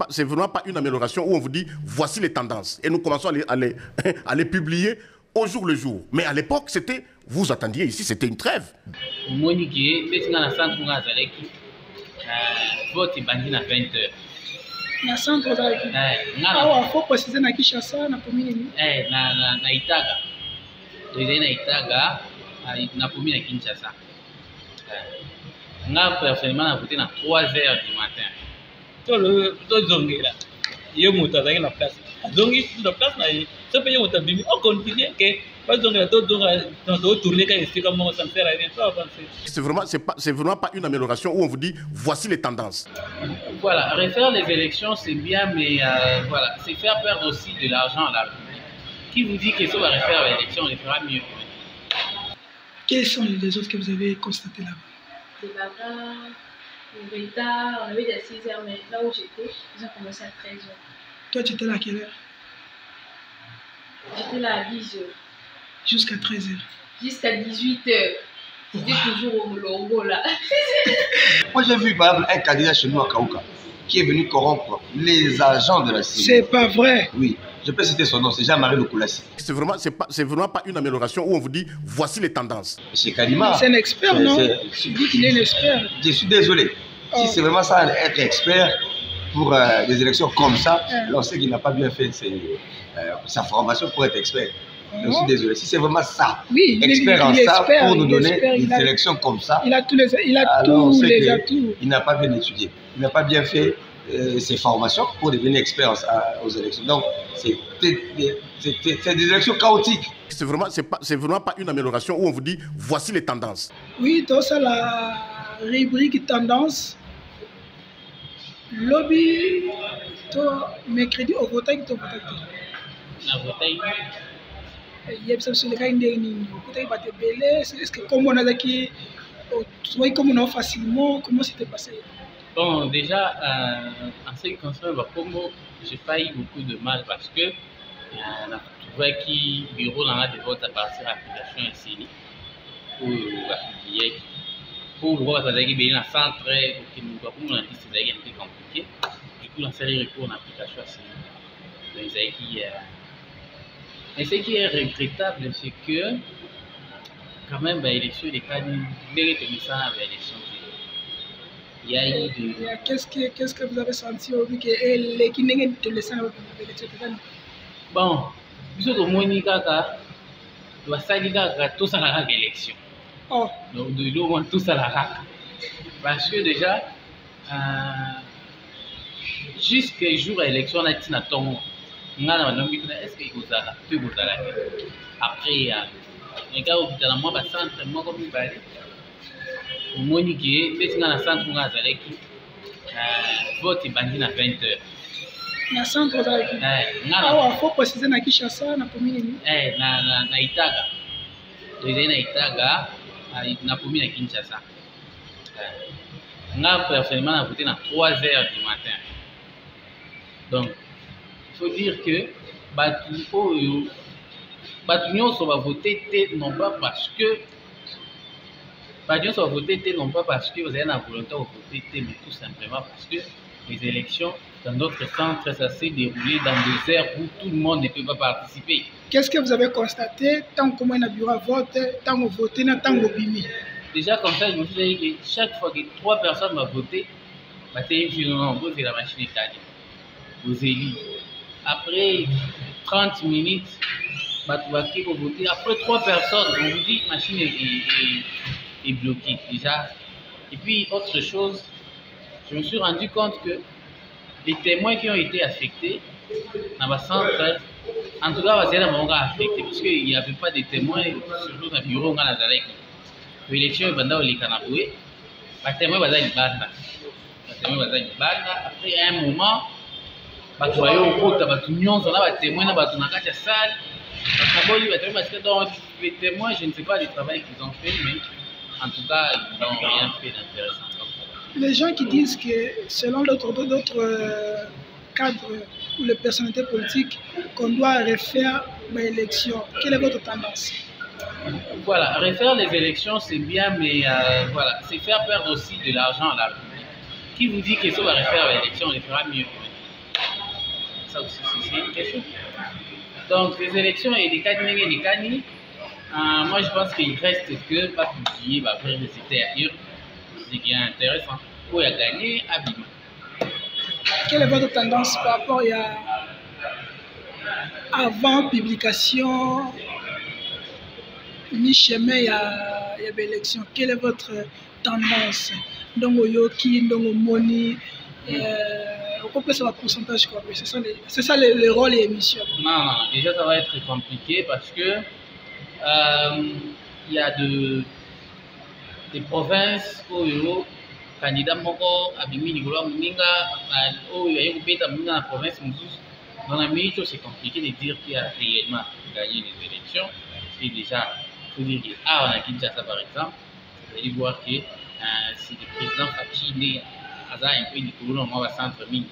c'est vraiment pas une amélioration où on vous dit voici les tendances et nous commençons à les publier au jour le jour. Mais à l'époque, c'était, vous attendiez ici, c'était une trêve. Vote bandi na 20h. Na centre za ki. Ah, faut préciser na Kinshasa na pomini ni. Na Itaga. Déjà na Itaga, na pomini na Kinshasa. Nga personnellement na voté na 3h du matin. To zongela. Yo moto azaki na place. Zongi na place na ye. So pe yo moto bimi, on continue que c'est vraiment pas une amélioration où on vous dit voici les tendances. Voilà, refaire les élections c'est bien, mais voilà, c'est faire perdre aussi de l'argent à la République. Qui vous dit que si on va refaire l'élection, on les fera mieux? Quels sont les autres que vous avez constatés là-bas? C'est là-bas, au retard, on avait des 6h, mais là où j'étais, ils ont commencé à 13h. Toi, tu étais là à quelle heure? J'étais là à 10h. Jusqu'à 13h. Jusqu'à 18h. J'étais toujours au logo là. Moi j'ai vu par exemple un candidat chez nous à Kaouka qui est venu corrompre les agents de la CENI. C'est pas vrai. Oui, je peux citer son nom, c'est Jean-Marie Lokolassi. C'est vraiment pas une amélioration où on vous dit voici les tendances. C'est Kadima. C'est un expert, non? Tu dis qu'il est un expert. Je suis désolé. Si c'est vraiment ça, être expert pour des élections comme ça, on sait qu'il n'a pas bien fait sa formation pour être expert. Je suis désolé. Si c'est vraiment ça, oui, expert en ça, pour nous donner une sélection comme ça, il a tous les atouts. Il n'a pas bien étudié. Il n'a pas bien fait ses formations pour devenir expert aux élections. Donc, c'est des élections chaotiques. C'est vraiment pas une amélioration où on vous dit voici les tendances. Oui, donc ça, la rubrique tendance. Lobby, mercredi au vote, tu votes. Il y a des gens est-ce que comme on a dit, comme on a facilement, comment c'était passé? Bon, déjà, en ce qui concerne le Congo, j'ai pas eu beaucoup de mal parce que on a trouvé qu'il bureau dans la de vote à partir de l'application SCI pour publier. Pour le voir, ça a été dans le centre, pour nous avons un peu compliqué. Du coup, on a fait recours en application SCI. Mais ce qui est regrettable, c'est que quand même, l'élection des candidats, l'élection, il y a eu de... Qu'est-ce que vous avez senti au vu que les Guinéens te laissent l'élection? Bon, puisque Monica, doit s'allier tout ça à l'élection. Donc, de l'eau, tout ça là. Parce que déjà, jusqu'au jour de l'élection, on a dit est-ce que vous avez après, les gars, vous avez moi, centre, moi, comme vous allez, au Monique, c'est dans le centre où vous allez, vote bandi na 20h. Na centre za ki. Ah, faut préciser na Kinshasa na pomini ni. Na Itaga. Déjà na Itaga, na pomini na Kinshasa. Nga personnellement na voté na 3h du matin. Donc il faut dire que Batunion va voter non pas parce que Batunion va voter non pas parce que vous avez la volonté de voter, mais tout simplement parce que les élections dans d'autres centres, ça s'est déroulé dans des heures où tout le monde ne peut pas participer. Qu'est-ce que vous avez constaté tant qu'on a un bureau à vote, tant qu'on vote, tant qu'on bimi? Déjà comme ça, je me suis dit que chaque fois que 3 personnes vont voter, vous c'est la machine italienne. Vous élus. Après 30 minutes, vous voter. Après 3 personnes, on vous dit que la machine est bloquée déjà. Et puis autre chose, je me suis rendu compte que les témoins qui ont été affectés dans le centre, en tout cas, ils ont été affectés parce qu'il n'y avait pas de témoins, surtout dans le bureau, dans la l'élection est pendant les Canaboué. Les témoins sont les bandes. Après, à un moment, les témoins, je ne sais pas le travail qu'ils ont fait, mais en tout cas, ils n'ont rien fait d'intéressant. Les gens qui disent que selon d'autres cadres ou les personnalités politiques, qu'on doit refaire l'élection, quelle est votre tendance? Voilà, refaire les élections c'est bien, mais voilà, c'est faire perdre aussi de l'argent à la République. Qui vous dit que ça va refaire l'élection, on le fera mieux? Ça aussi, c'est une question. Donc, les élections et les Kani, moi je pense qu'il reste que pas publier, après résultat ailleurs, ce qui est intéressant. Pour y gagner, Abima. Quelle est votre tendance par rapport à avant publication, mi-chemin, il y a l'élection? Quelle est votre tendance? Donc, Yoki, donc, Moni, on peut savoir le pourcentage, quoi. C'est ça le rôle et l'émission. Non, déjà ça va être compliqué parce que il y a des provinces où le candidat Moko Abimi Nicolas Mouninga, où il y a eu dans la province, dans la milieu, c'est compliqué de dire qui a réellement gagné les élections. C'est déjà, il faut dire que on a Kinshasa par exemple, vous allez voir que c'est le président Fachi Aza un peu Nicolas, on va centre-mine.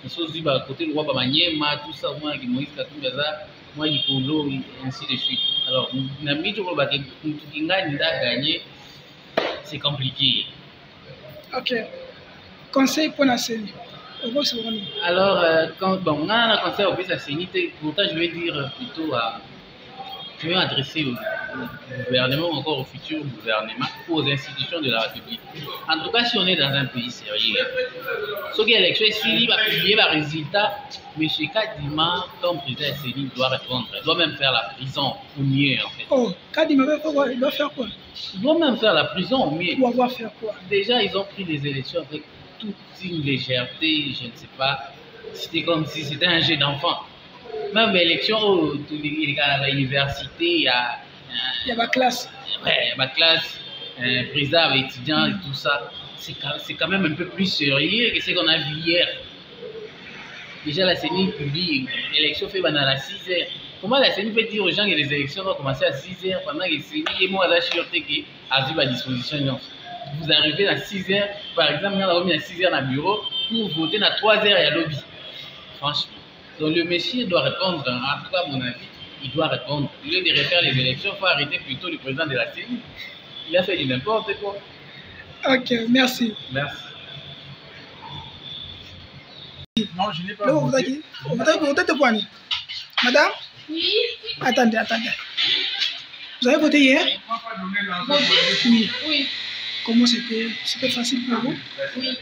Les choses du côté du roi Bamanyema, tout ça, moi, Moïse Katumbi Aza, moi, Nicolas, ainsi de suite. Alors, la milieu, qui a gagné, c'est compliqué. Ok. Conseil pour la CENI. Alors, quand on a un conseil au CENI, pourtant je vais dire plutôt je vais m'adresser au gouvernement ou encore au futur gouvernement ou aux institutions de la République. En tout cas, si on est dans un pays sérieux, ce qui est l'élection, s'il va publier le résultat, M. Kadima, comme président de CENI, doit répondre. Il doit même faire la prison au mieux, en fait. Oh, Kadima, il doit faire quoi? Il doit même faire la prison au mieux. Il doit faire quoi? Déjà, ils ont pris les élections avec toute une légèreté, je ne sais pas. C'était comme si c'était un jeu d'enfant. Même l'élection, à l'université, il y a ma classe. Ouais, ma classe, président, étudiant et tout ça. C'est quand même un peu plus sérieux que ce qu'on a vu hier. Déjà, la CENI publie l'élection fait pendant la 6 heures. Comment la CENI peut dire aux gens que les élections vont commencer à 6 heures pendant que la CENI et moi, la sûreté qui a vu ma disposition? Vous arrivez à 6 heures, par exemple, on a mis à 6 heures dans le bureau pour voter à 3 heures et à lobby. Franchement. Donc le monsieur doit répondre, en tout cas à mon avis, il doit répondre. Au lieu de refaire les élections, il faut arrêter plutôt le président de la CENI. Il a fait du n'importe quoi. Ok, merci. Merci. Non, je n'ai pas voté. Madame? Oui. Attendez. Vous avez voté hier? Oui. Oui. Comment c'était facile pour vous? Oui.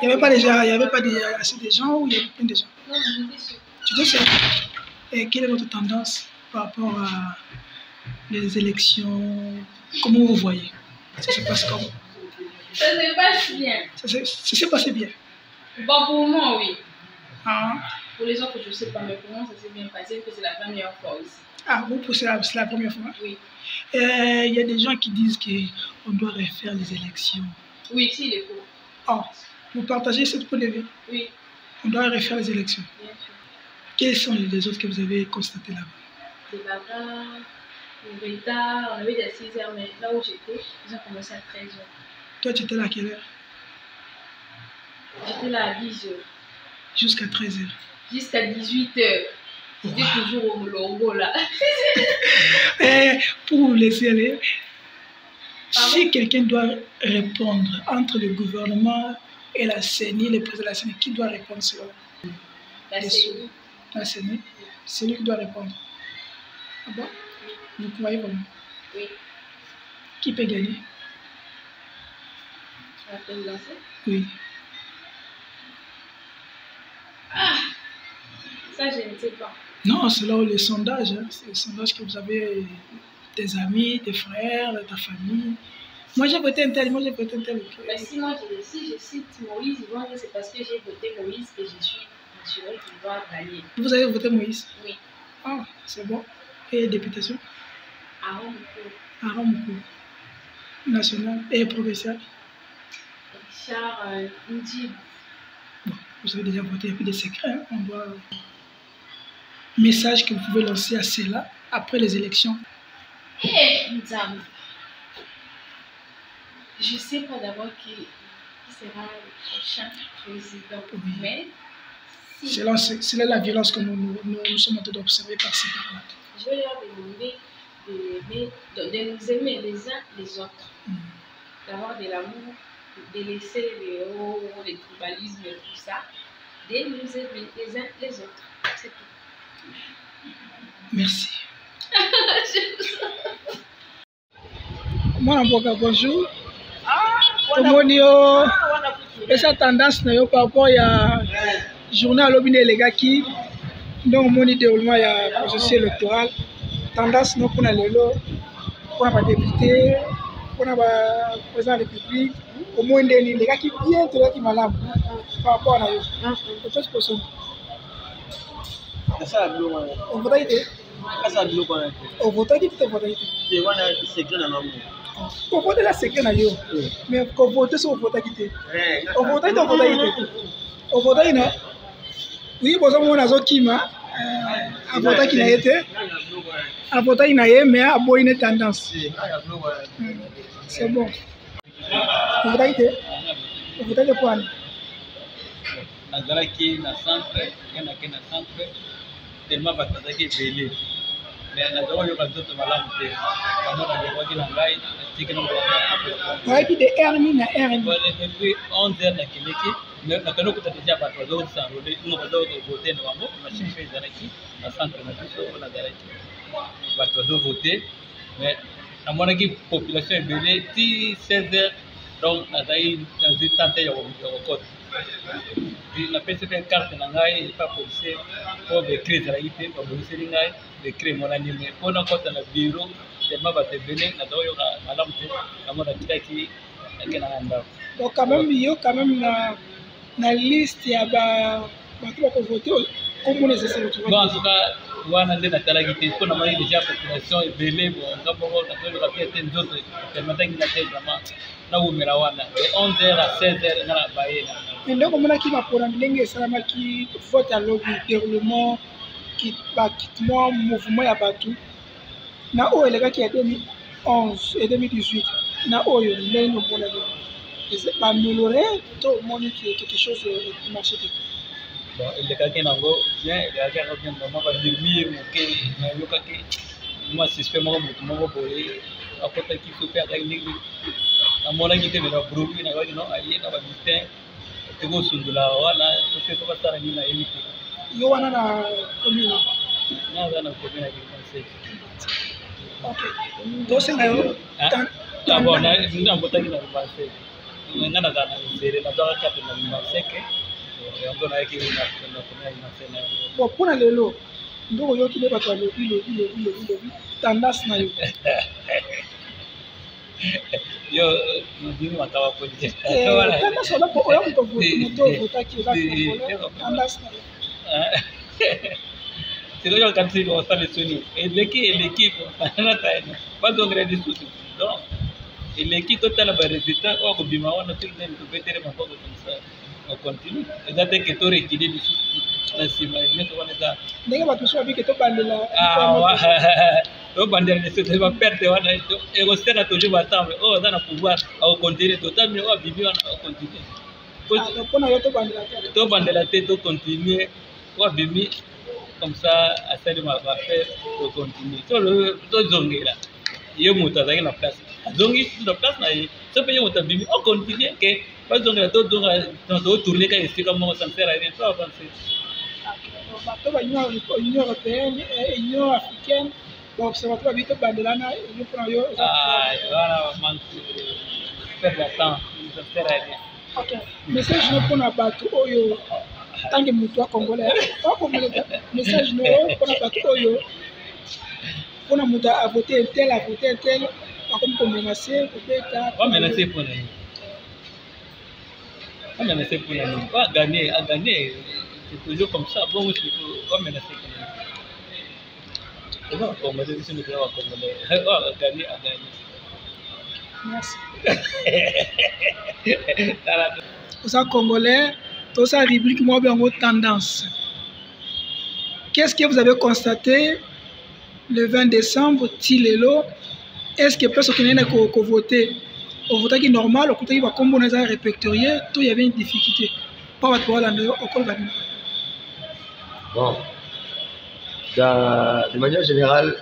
Il n'y avait pas assez de gens ou il y avait plein de gens? Non, j'étais sûre. Tu étais sûre? Et quelle est votre tendance par rapport à les élections? Comment vous voyez? Ça se passe comment? Ça se passe bien. Ça s'est passé bien? Bon, pour moi, oui. Ah. Pour les autres, je ne sais pas, mais pour moi, ça s'est bien passé, parce que c'est la première fois aussi. Ah, vous, c'est la première fois? Oui. Il y a des gens qui disent qu'on doit refaire les élections. Oui, s'il est faux. Ah, vous partagez cette point de vue? Oui. On doit refaire les élections. Bien sûr. Quels sont les autres que vous avez constatés là-bas? Des bagarres, des retards, on avait des 6 heures, mais là où j'étais, ils ont commencé à 13 heures. Toi, tu étais là à quelle heure? J'étais là à 10 heures. Jusqu'à 13 heures. Jusqu'à 18 heures. J'étais toujours au logo là. Et pour vous laisser aller, Pardon? si quelqu'un doit répondre entre le gouvernement et la CENI, le président de la CENI, qui doit répondre selon vous? La CENI. La CENI, c'est lui qui doit répondre. Ah bon? Vous croyez vraiment? Oui. Qui peut gagner? La présidentielle. Oui. Ah, ça je ne sais pas. Non, c'est là où les sondages, hein. C'est le sondage que vous avez des amis, des frères, ta famille. Moi j'ai voté un tel, moi j'ai voté un tel. Mais si moi je cite Moïse, ils vont dire c'est parce que j'ai voté Moïse que je suis naturel qu'il doit gagner. Vous avez voté Moïse? Oui. Ah, c'est bon. Et députation? Aaron Moukou. Aaron Moukou. National et provincial? Richard Ndib. Bon, vous avez déjà voté, il n'y a plus de secret. Hein. On doit... Message que vous pouvez lancer à cela après les élections. Eh, Nzam. Je ne sais pas d'abord qui sera le prochain président. Oui. Mais si C'est là la violence que nous sommes en train d'observer par-ci par-là. je vais leur demander de nous aimer les uns les autres, d'avoir de l'amour délaisser les hauts, les tribalismes et tout ça, de nous aimer les uns les autres. C'est tout. Merci. Moi, bonjour. Tomoni yo esa tendance na yo par rapport ya journée alobi elegaki donc moni déroulement ya processus électoral tendance no pona lelo pona ba député pona ba président de la République au moins ndeni elegaki bien to ki malamu par rapport na yo c'est pour ça ça bilo on vote ite ça bilo kwa on vote ite to vote ite c'est wana secret na mamu on vote la secret na yo mais ko vote so vote ite on vote ite on vote ina oui bozo mona zo kima a vote ki na yete a vote ina ye mais a boy une tendance c'est bon on vote ite quoi nazalaki na centre yana ke na centre tellement batazaki belé mais nazalaki yoka nzoto malamu te namona lobaki na ngai atiki nayaki de RMI na RMI depuis 11h nakendeki nakende okuta deja bato bazokosanrole ngo bazokovote na bango machine mpe ezalaki na centre na biso oyo nazalaki bato bazovote mais namonaki population ebele ti 16h donc nazali nazwi tante ya kokota napesi mpe carte na ngai epa policier mpo becret ezalaki te baboniseli ngai becret emonani me mpo nakota na bureau tellement bato ebele naza oyoka malamu te yango natikaki nakendanga ndako donc quand même yo quand même na liste ya bato bakovote komona ezesele bon en tout cas wana nde natalaki te mpo namoni déjà population ebele bonga bongo nazoyoka mpe te nzoto permetaki nga te vraiment nawumela wana de 11h à 16h nga na bayena ndenge omonaki mapona ndenge esalamaki vote ya lobi déroulement bakitement mouvement ya bato na oyo elekaki ya 2011 et 2018 na oyo ndenge omonaki baaméliorer to omoni quelque chose emarché te bon elekaki nango bien elekaki yango bien vraiment bamurmure moke nayokaki mwa suspect moko motu moko boye akotaki so mpe akaki ndenge namonaki te mena bruit nayokaki no aye na bamistin ekosundula wana so mpe to basala nini nayebi te yo wana na commune naza na commune ya conseil ok tosenga yo bon nambotaki na conseil nga naza na sere nazwaka karte na limaseke yango nayaki na commune ya limaseke na yango bon mpona lelo ndenge oyoki nde bato balobi tendance na yo yo ndimi makaba politique tendance oya moto ovotaki eza tendance na yo sikoyo kanisi osala esoni eleki nataena bazongela lisusu donc eleki totala baresultat oyo kobima wana soki nani topetere maboko komisa ocontinue eza te ke torekile lisusu na nsima nyonso wana eza ndenge bato mosusu babiki tobandela tobandela lisusu baperte wana ekoseka toujours batambe oyo aza na pouvoir akocontinue totambi oyo abimi wana akocontinue mpona yo tobandela te tobandela te tocontinue oyo abimi comme ça asali bafaire tocontinue tozongela ye moto azalaki na place azongi na place na ye so mpe ye moto abimi ocontinue ke bazongela tozonga totourne ka esika moko ça ne sert à rien to avancer bato ba union européenne union africaine baobservatoire babi tobandelana yo mpona yo wana manque faire la temps ça ne sert à rien ok message no mpona bato oyo tange moto akongolais message no mpona bato oyo mpona moto avote intel akomi komenace kobeta amenace mpona nini amenace mpona nini agane c'est toujours comme ça bon aussi amenace mpona nini eza bakongolais biso ndokola bakongolais agane merci oza congolais toza rubrique moko biango tendance qu'est-ce que vous avez constaté le 20 décembre ti lelo est-ce que place okende na kovote ovotaki normal okutaki bakombo na eza répertorié to y avait une difficulté mpo bato baolanda yo okoloba nini bon de manière générale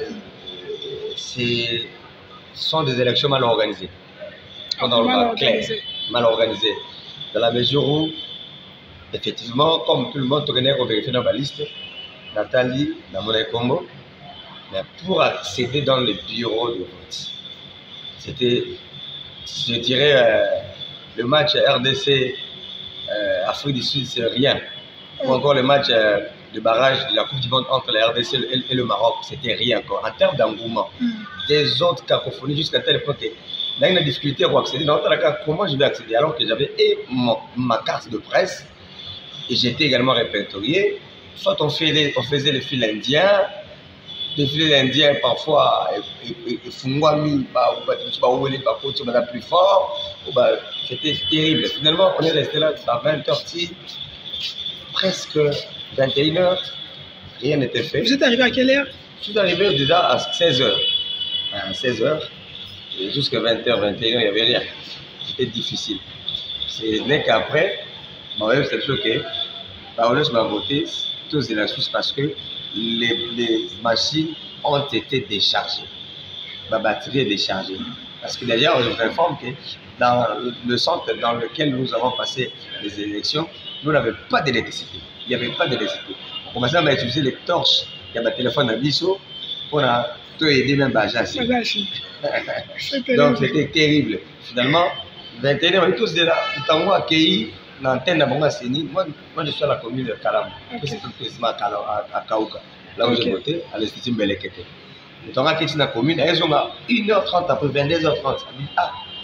ce sont des élections mal organisées mal organisé. Dans la mesure où, effectivement, comme tout le monde, on vérifie dans ma liste, Nathalie, dans mon Congo, mais pour accéder dans les bureaux de vote, c'était, je dirais, le match RDC Afrique du Sud, c'est rien. Ou encore le match de barrage de la Coupe du Monde entre la RDC et le Maroc, c'était rien encore. En termes d'engouement, des autres cacophonies jusqu'à tel point que là, il y a une difficulté pour accéder. Dans le cas, comment je vais accéder alors que j'avais ma carte de presse et j'étais également répertorié. Soit on faisait les fils indiens, des fils indiens parfois, Fungwami, plus fort, c'était terrible. Finalement, on est resté là à 20h, presque 21h, rien n'était fait. Vous êtes arrivé à quelle heure? Je suis arrivé déjà à 16h. À 16h, jusqu'à 20h, 21h, il n'y avait rien. C'était difficile. Ce n'est qu'après, moi-même, c'est choqué. Paolo m'a voté tous de la Suisse parce que les machines ont été déchargées. Ma batterie est déchargée. Parce que d'ailleurs, je vous informe que dans le centre dans lequel nous avons passé les élections, nous n'avions pas d'électricité. Il n'y avait pas d'électricité. On commençait à utiliser les torches. Il y a ma téléphone à Bisso pour aider même Bajassi. Donc c'était terrible. Finalement, 21h, on est tous de là. Tout en haut accueillis l'antenne de Bonga Séni. Moi, je suis à la commune de Kalam. C'est tout précisément à Kaouka. Là où j'ai voté, à l'Institut Mbelekete. Nous avons quitté la commune. Ils ont 1h30 après 22h30.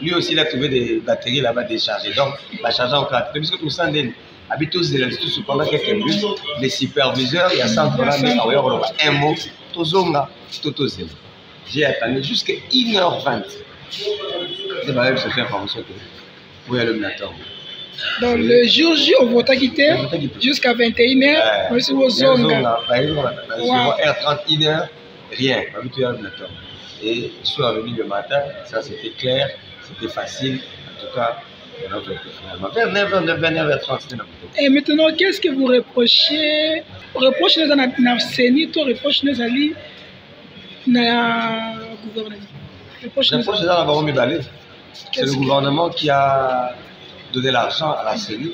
Lui aussi, il a trouvé des batteries là-bas déchargées. Donc, il va charger encore. Puisque tout ça, habite tous de l'institut pendant quelques minutes. Les superviseurs, il y a 100 là, mais un mot, j'ai attendu jusqu'à 1h20. C'est pas même se faire formation que oui, le matin. Donc, le jour J, on va quitter jusqu'à 21h. Mais c'est vos zones. R30, 1h, rien. Et je suis revenu le matin, ça c'était clair, c'était facile. En tout cas, vers 9h30. Et maintenant, qu'est-ce que vous reprochez? Reprochez les Sénit, reprochez les alliés dans le gouvernement. C'est le gouvernement qui a donné l'argent à la CENI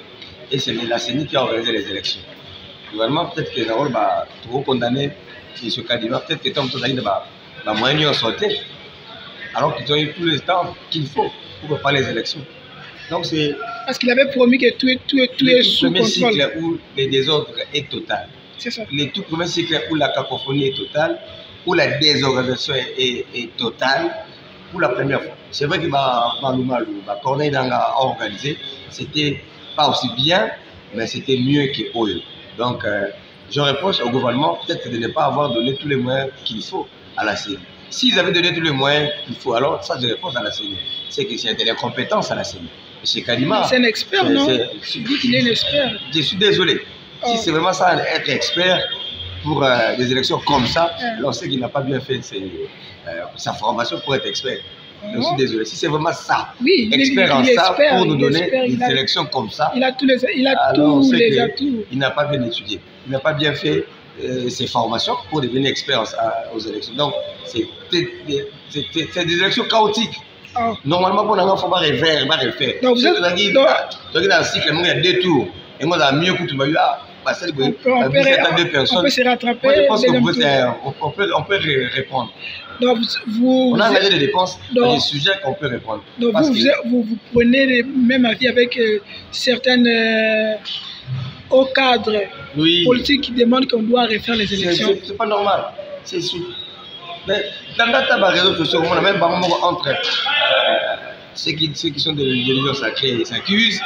et c'est la CENI qui a organisé les élections. Le gouvernement, peut-être que Narol va trop condamner M. Kadima, peut-être que Tom Tozaïne va moyen de sauter, alors qu'ils ont eu tout le temps qu'il faut pour préparer les élections. Donc c'est. Parce qu'il avait promis que tout est sous contrôle. Le premier cycle où le désordre est total. C'est ça. Le tout premier cycle où la cacophonie est totale, où la désorganisation est totale, pour la première fois. C'est vrai que Corneille Nangaa a organisé, c'était pas aussi bien, mais c'était mieux que Oyo. Donc, je reproche au gouvernement peut-être de ne pas avoir donné tous les moyens qu'il faut à la CENI. S'ils avaient donné tous les moyens qu'il faut, alors ça, je reproche à la CENI. C'est que c'est de l'incompétence à la CENI. M. Kadima. C'est un expert, non? Tu dis qu'il est un expert. Je suis désolé. Si c'est vraiment ça, être expert pour des élections comme ça, on sait qu'il n'a pas bien fait sa formation pour être expert. Je suis désolé. Si c'est vraiment ça, expert en ça, pour nous donner des élections comme ça, il a tous les atouts. Il n'a pas bien étudié. Il n'a pas bien fait ses formations pour devenir expert aux élections. Donc, c'est des élections chaotiques. Normalement, pour nous, il faut pas refaire. Donc, vous êtes dans le cycle, il y a 2 tours. Et moi, il y a mieux que tout le monde. On peut se rattraper. Moi, je pense qu'on peut répondre. Donc, on a engagé des dépenses dans des sujets qu'on peut répondre. Donc, vous prenez le même avis avec certaines hauts cadres politiques qui demandent qu'on doit refaire les élections. C'est pas normal. C'est sûr. Mais dans la réseau social, on a même pas entre ceux qui sont de l'Union sacrée et s'accusent.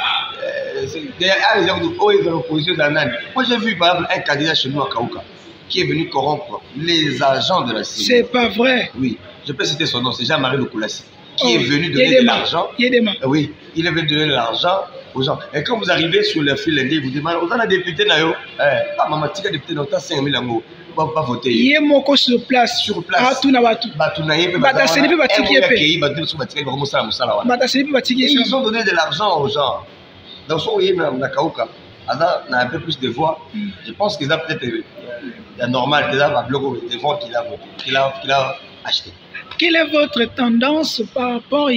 Moi, j'ai vu par exemple un candidat chez nous à Kaouka qui est venu corrompre les agents de la CENI. C'est pas vrai. Oui, je peux citer son nom, c'est Jean-Marie Loukoulassi, qui est venu donner de l'argent. Oui, il est venu donner de l'argent aux gens. Et quand vous arrivez sur le fil lundi, vous demandez, vous avez un député, maman, tu as député, tu as 5 000 amours. Pas voter. Il est moko sur place. Sur place. Ils ont donné de l'argent aux gens. Donc, si vous voyez, Nakaouka, Ada a un peu plus de voix. Je pense qu'ils ont peut-être la normale des voix qu'il a acheté. Quelle est votre tendance par rapport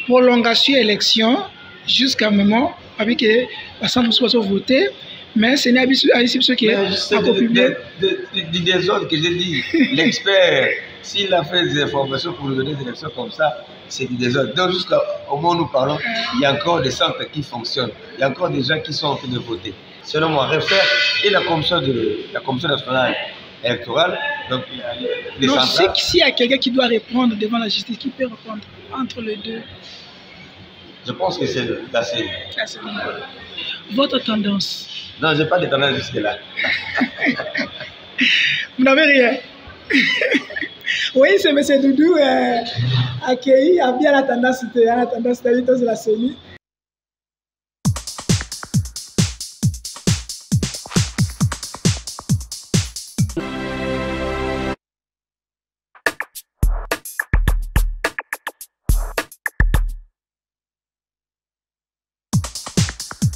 prolongation élection jusqu'à un moment avec les 100% voté, mais ce n'est pas ce qui est des autres que j'ai dit. L'expert, s'il a fait des informations pour nous donner des élections comme ça, c'est des autres. Donc, jusqu'au moment où nous parlons, il y a encore des centres qui fonctionnent. Il y a encore des gens qui sont en train de voter. Selon moi, refaire et la commission nationale électorale, donc les non, centrales. S'il y a quelqu'un qui doit répondre devant la justice, qui peut répondre entre les deux? Je pense que c'est la CENI. Votre tendance? Non, je n'ai pas de tendance jusque-là. Vous n'avez rien? Oui, c'est M. Doudou accueilli, a bien la tendance de la CENI.